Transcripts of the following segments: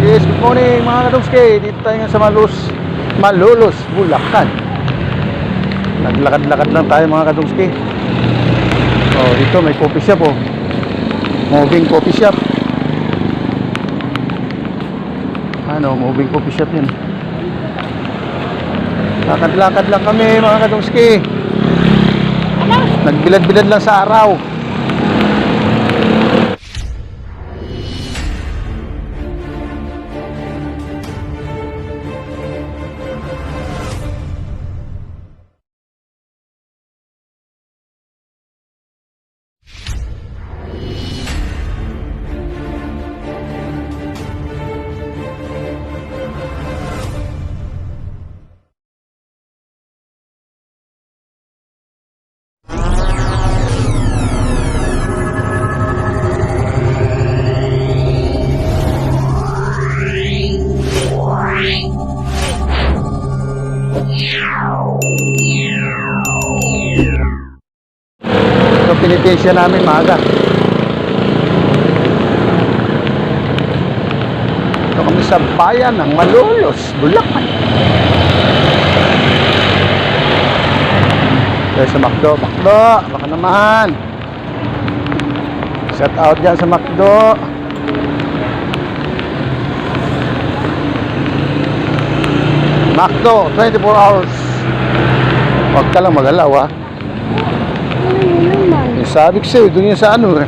Yes, good morning mga kadungski. Dito tayo nga sa Malolos, Bulacan. Naglakad-lakad lang tayo mga kadungski. Oh, dito may coffee shop oh. Moving coffee shop. Ano, moving coffee shop yun. Lakad-lakad lang kami mga kadungski. Nagbilad-bilad lang sa araw. Ito pinitensya namin maaga. Ito kami sa bayan ng Malolos, Bulacan. Ito sa Macdo, baka naman. Shout out dyan sa Macdo. Macdo, 24 hours. Huwag ka lang magalaw ha. Yung sabi ko sa'yo, doon yung sa ano eh.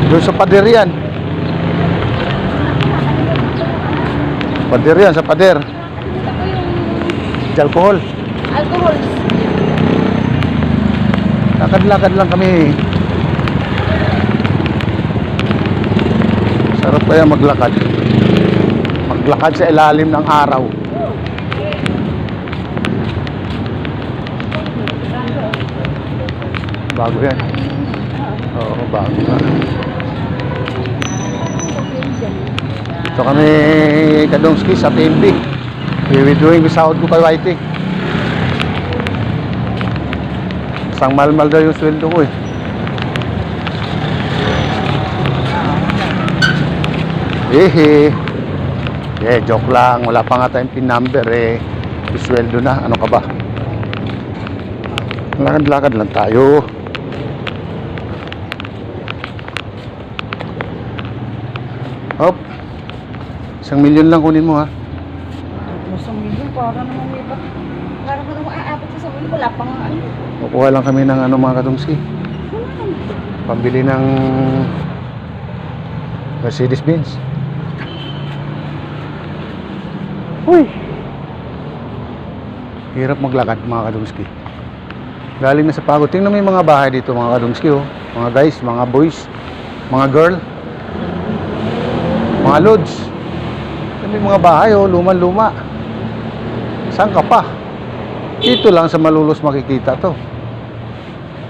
Doon sa pader yan. Pader yan, sa pader. Alcohol. Alcohol. Lakad-lakad lang kami. Sarap kaya maglakad. Maglakad sa ilalim ng araw. Bago yan. Oo, bago nga. Ito kami kadungski sa PNP. We doing without ko kay YT. Isang malmal daw yung sweldo ko eh. Joke lang. Wala pa nga tayong pin number eh. Isweldo na. Ano ka ba? Lakad-lakad lang tayo. Hop. 1 milyon lang kunin mo ha. 1 milyon para naman may pa. Para ka naman aabot sa sabi wala pa nga ano. Kukuha lang kami ng ano mga kadungski. Pambili ng Mercedes Benz. Uy. Hirap maglakad mga kadungski. Galing na sa pagod. Tingnan mo yung mga bahay dito mga kadungski oh. Mga guys, mga boys, mga girl, mga lods. May mga bahay oh, luma-luma. Saan ka pa? Dito lang sa Malolos makikita to.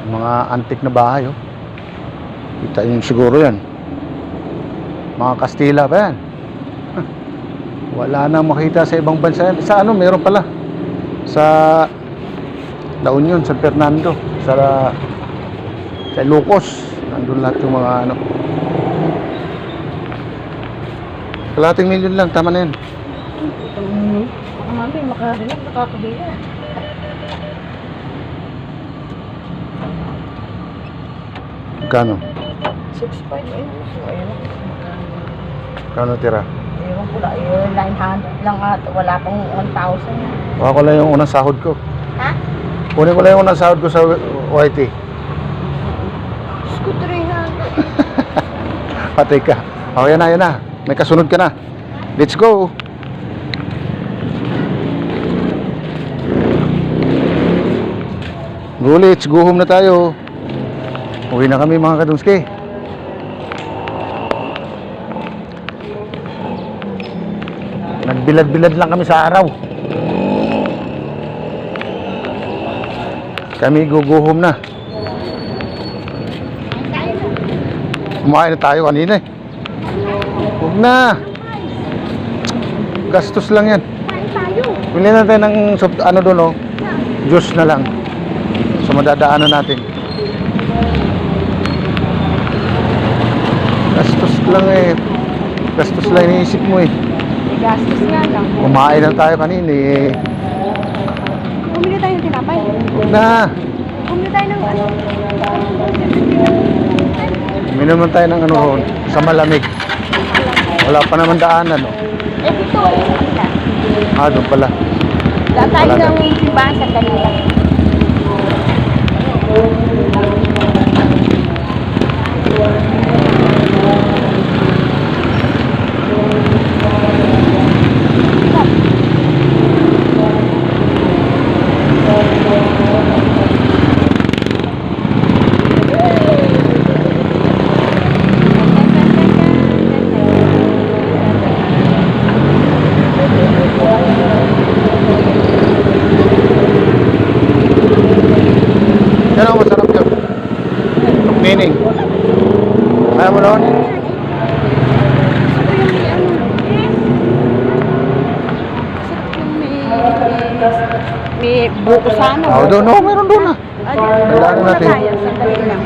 Mga antik na bahay oh. Kita yun siguro yan. Mga Kastila ba yan? Wala na makita sa ibang bansa yan. Sa ano, meron pala. Sa La Union, San Fernando, sa Ilocos. Nandun lahat yung mga ano. Kalating milyon lang, tama na yan. Baka mami makarinig, nakakabaya. Kano? 6.5 eh. So ayun. Kano tira? Ewan ko lang, 900 lang at wala pang 1,000. Kuha ko lang yung unang sahod ko. Ha? Kunin ko lang yung unang sahod ko sa YT. Sco 300. Patay ka. O, yan na. May kasunod ka na. Let's go. Let's go home na tayo. Uwi na kami mga kadungski. Nagbilad-bilad lang kami sa araw. Kami go home na. Kumain na tayo kanina eh. Huwag na. Gastos lang yan. Pili natin ng ano doon oh. Juice na lang. So madadaanan natin. Gastos lang eh. Gastos lang iniisip mo eh. May gastos nga lang. Kumain lang tayo kanina eh. Bumili tayo ng tinapay. Huwag na. Bumili tayo ng ano. Minom lang tayo ng ano ron, sa malamig. Wala pa naman daanan. Oh. Eh, dito. Ah, doon pala. Daan tayo Wala na. ng simbahan sa kanila. Yan ang masarap yun. Tuknining. Kaya mo noon? May buko sana. Oh, doon. Oh, meron doon ah. Kailangan natin. Sandali lang.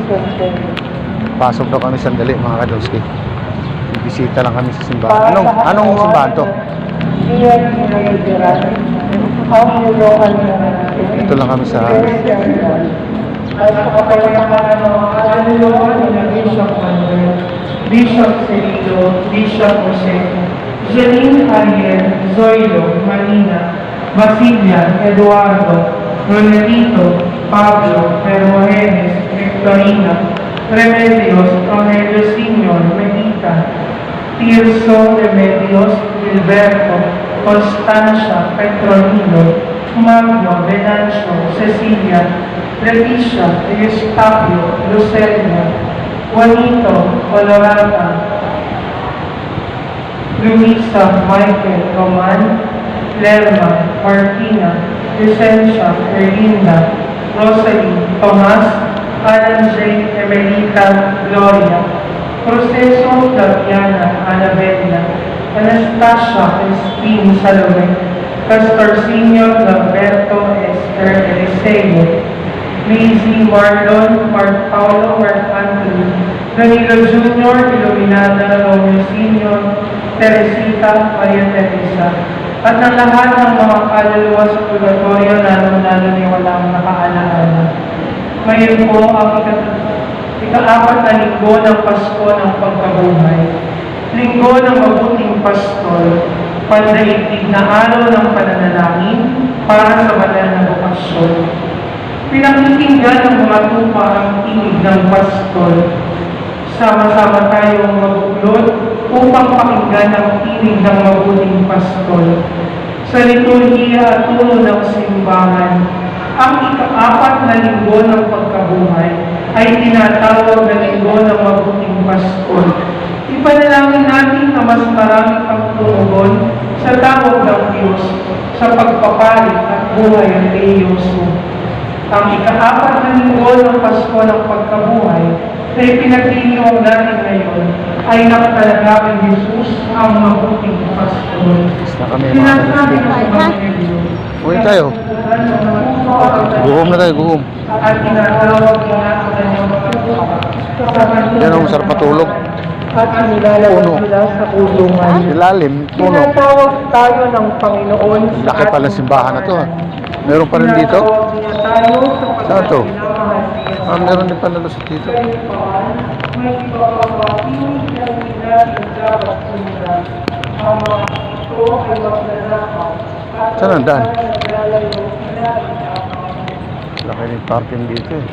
Pasok daw kami sandali mga kadonski. Bibisita lang kami sa simbahan. Anong simbahan to? Ito lang kami sa Bishop Cirilo, Bishop Jose, Janine Ariel, Zoilo, Manina, Basilia, Eduardo, Ronelito, Pablo, Hermogenes, Victorina, Remedios, Rogelio Senior, Medita, Tirso, Remedios, Gilberto, Constancia, Petronilo, Magno, Venancio, Cecilia, Leticia, Eustapio, Lucelia, Juanito, Colorata, Luisa, Michael, Roman, Lerma, Martina, Vicencia, Erlinda, Rosalie, Tomas, Alan J. Emelita, Gloria, Proceso, Flaviana, Anabella, Anastasia, Christine, Salome, Castor Senior, Lamberto, Esther, Eliseo, Maisie, Marlon, Mark Paulo, Mark Anthony, Danilo Jr., Iluminada, Romeo Senior, Teresita, Maria Teresa, at ang lahat ng mga kaluluwa sa purgatorio, lalong-lalo ni walang nakaalaala. Ngayon po ang ika-apat na linggo ng Pasko ng Pagkabuhay. Linggo ng mabuting pastol, pandaigdig na araw ng pananalangin para sa banal na bukasyon. Pinakikinggan ng mga tupa ang tinig ng pastol. Sama-sama tayong mabuklod upang pakinggan ang tinig ng mabuting pastol. Sa liturhiya at tulo ng simbahan, ang ika-apat na linggo ng pagkabuhay ay tinatawag na linggo ng mabuting pastol. Ipanalangin natin na mas marami pang tumugon sa tawag ng Diyos sa pagpapalit at buhay ng Diyos mo. Ang ika-apat na linggo ng Pasko ng Pagkabuhay na ipinagdiriwang natin ngayon ay nakatalaga kay Jesus ang mabuting pastol. Basta kami mga Sinasabi kadonski. ng Ebanghelyo, Uwi tayo. Guhom na tayo, guhom. at tinatawag niya ang kanyang mga tupa sa kanyang Yan ang masarap matulog. at inilalabas Puno. nila sa kulungan. Ilalim, puno. Tinatawag tayo ng Panginoon sa Laki pala ating simbahan na to ah. tahanan. Meron pa rin dito? Tinatawag niya tayo sapagkat Saan to? minamahal niya Ah, meron din pala lusot dito. may ipapapatinig na hindi natin dapat sundan. Ang mga ito ay magnanakaw at Saan ang daan? naglalayo natin Laki ng parking dito eh.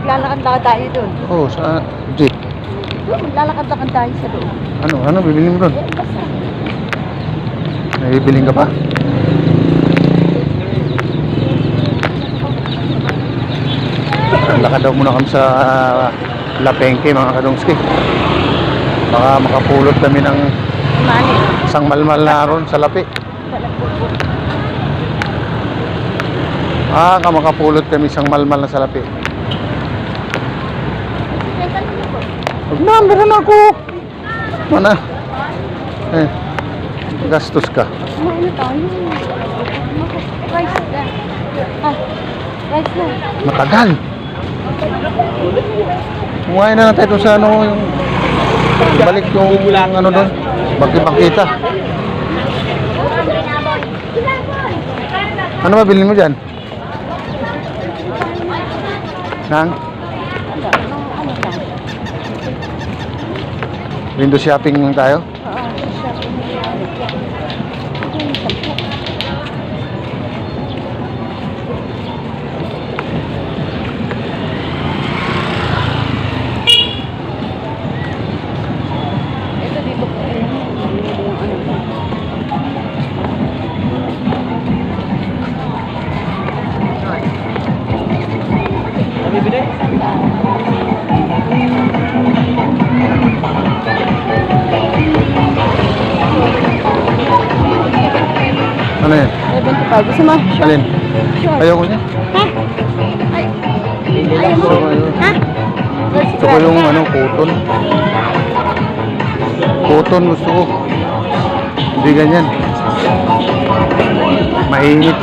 Maglalakad tayo doon. Oh, sa jeep. Maglalakad tayo sa doon. Ano bibili mo doon? Eh, basta. May bibiling ka pa? Lakad daw muna kami sa Lapengke mga kadongski. Baka makapulot kami ng Mani. isang malmal na ron sa lapi. Makapulot kami isang malmal na sa lapi. Huwag na, meron ako. Mana? Gastos ka. Kumain na tayo. Guys, no. Matagal. Kumain na lang tayo dun sa ano, yung balik yung ano doon. Bangkita. Ano ba bilhin mo dyan? Nang? Window shopping lang tayo? Ito dito po. Ano yan? 75. Gusto mo? Alin? Sure. Ayoko niya. Ha? Ay. Ayaw mo? Gusto ko yun. Ha? Gusto ko yung ano, cotton. Cotton gusto ko. Hindi ganyan. Mainit.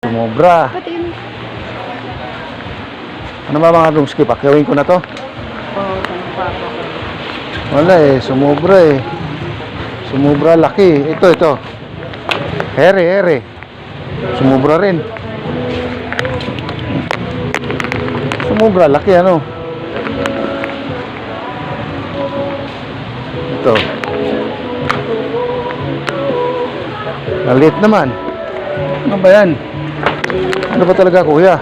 Sumobra. Pati yun. Ano ba mga Rumski? Pakyawin ko na to? Oo, papa. Wala eh, sumobra eh. Sumobra laki. Ito. Here. Sumobra rin. Sumobra laki ano. Ito. Maliit naman. Ano ba yan? Ano ba talaga kuya?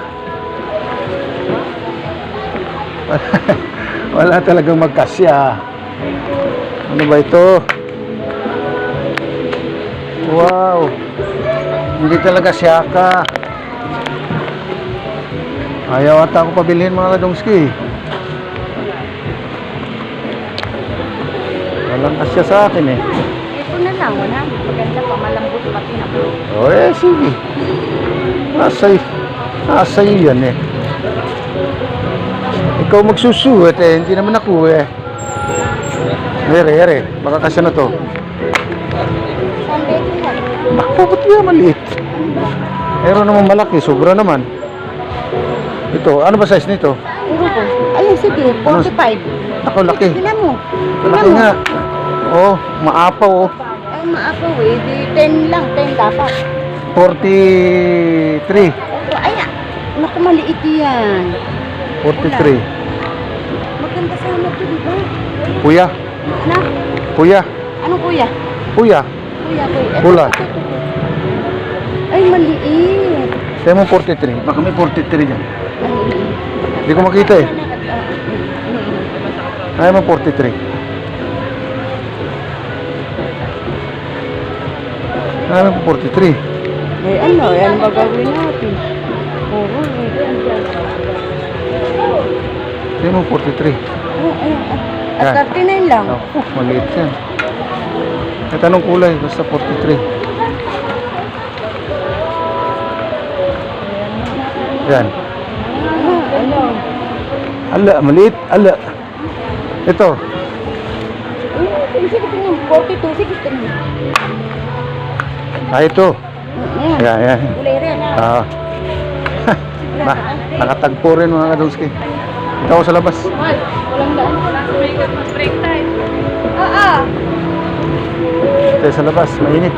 Wala talagang magkasya. Ano ba ito? Wow. Hindi talaga siyaka. Ayaw ata ako pabilihin mga Kadongski. Walang kasya sa akin eh. Ito na lang, wala. Maganda pa, malambot pati na. O eh, sige. Asay yan eh. Ikaw magsusuot eh, hindi naman ako eh. Ere, baka kasya na to. Sunday din lang. Naku, ba't yan maliit? Meron naman malaki, sobra naman. Ito, ano ba size nito? Puro po. Ayun, sige. 45. Naku, laki. Tingnan mo. Laki Tingnan mo. nga. Oh, maapaw oh. Ay, maapaw eh. Di 10 lang. 10 dapat. 43. Oh, ay, naku, maliit yan. 43. Maganda sana ito, di ba? Kuya, Na? kuya, Anong kuya? kuya. Kuya, kuya. Pula. Ay, maliit. Kaya mo 43. Baka may 43 dyan. Maliit. Hindi ko makita eh. Kaya mo 43. Kaya mo 43. Eh, ano? Yan magagawin natin. Oo, eh. Kaya mo 43. Oh, ayan. Yan. At 39 lang. Oh, maliit yan. Kahit anong kulay, basta 43. Yan. Ano? Ala, maliit. Ala. Ito. Sige, tingnan. 42. Sige, tingnan. Ah, ito. Ayan. Yan, yan. Kulay rin. Ah. Nakatagpo rin mga kadungski. Ito ako sa labas. Walang daan. Break time. Ito sa labas, mainit.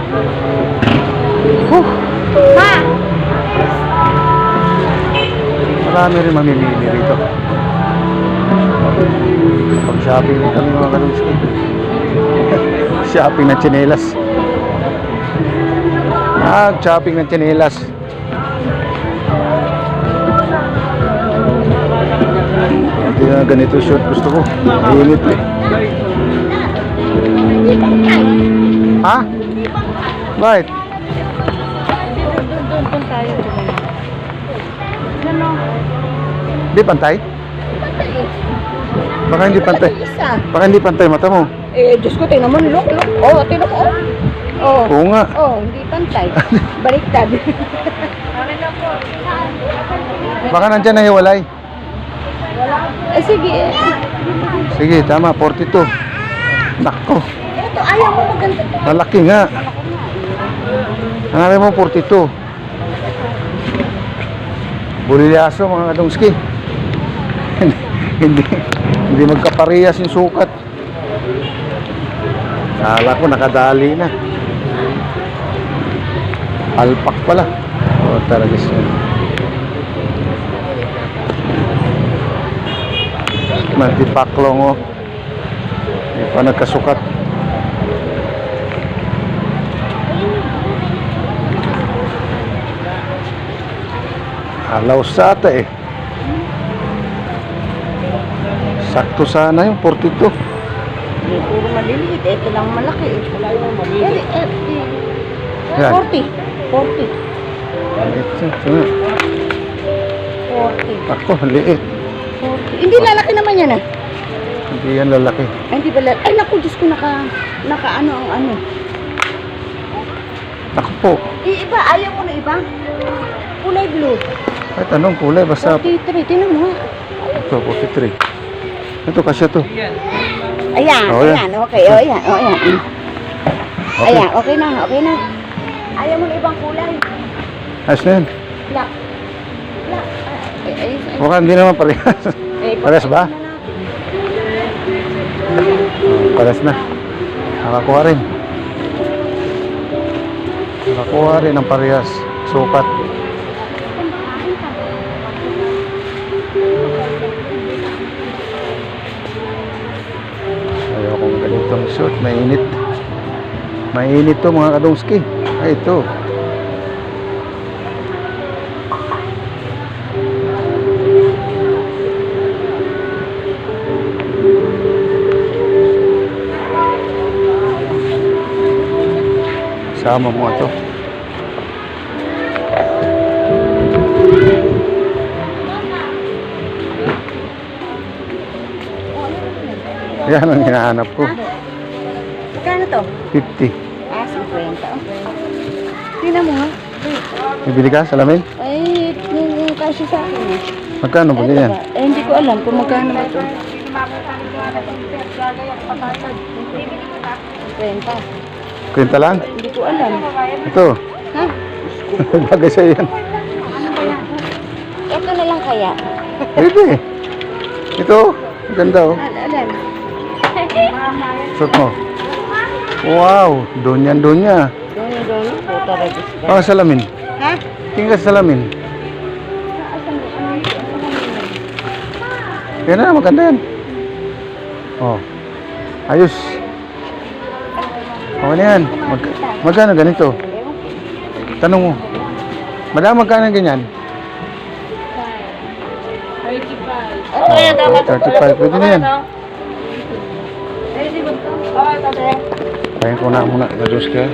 Ma! Marami rin mamimili rito. Pag-shopping rin kami mga kadungski. Shopping ng tsinelas. Shopping ng tsinelas. Hindi na ganito short gusto ko. Mainit eh. Ha? Bakit? Doon tayo. Ano? Hindi pantay? Baka hindi pantay. Isa. Baka hindi pantay mata mo. Eh, Diyos ko, tingnan mo. Look. Oh, tingnan mo. Oh. Oo nga. Oh, hindi pantay. Baliktad. Baka nandyan na hiwalay. Eh, sige. Sige, tama. 42. Nako. Ito, ayaw mo maganda. Malaki nga. Hanapin mo 42. Bulilyaso mga kadungski. hindi magkaparehas yung sukat. Kala ko nakadali na. Alpak pala. Oh, talaga siya. Mantipaklong oh. Hindi pa nagkasukat. Alaw sa ata eh. Sakto sana yung 42. Eh, puro maliliit. Ito lang malaki. Wala yung maliliit. Yan. 40. 40. Ito nga. 40. Ako, liit. 40. Hindi lalaki naman yan ah. Hindi yan lalaki. Ay, hindi ba lalaki? Ay, naku, Diyos ko, naka ano ang ano. Ako po. Iba, ayaw mo na iba? Kulay blue. Kahit anong kulay, basta 43. Tinan mo nga. ito, 43. Ito, kasya to. Ayan, Oh, yan. ayan. Okay, oh, ayan. Oh, ayan. Okay. Ayan, okay na, okay na. Ayaw mo na ibang kulay. Ayos na yan. Black. Black. Mukhang hindi naman parehas. Parehas ba? Parehas na. Nakakuha rin. Nakakuha rin ang parehas. Sukat. Ayaw kong ganitong short. Mainit. Mainit to mga kadungski. Ay, ito. Sama mo ito. Yan ang hinahanap ko. Magkano to? 50. Ah, 50. Tingnan mo nga. Bibili ka salamin? Ay, yung kasi sa akin. Magkano ba Eto yan? ba? Eh, hindi ko alam kung magkano ba ito. 50. Kwenta lang? Hindi ko alam. Ito. Ha? Bagay sa'yo yan. Ito na lang kaya. Pwede. Ito. Ganda oh. Alam. Suot mo. Wow. Doon yan. Doon. Puta regis ka. Parang salamin. Ha? Tingin ka sa salamin. Yan na, maganda yan. Oh. Ayos. Okay na yan. Magkano ganito? Tanong mo. Madam, magkano ganyan? 35. Pwede na yan. Kaya ko na muna. Madus ka.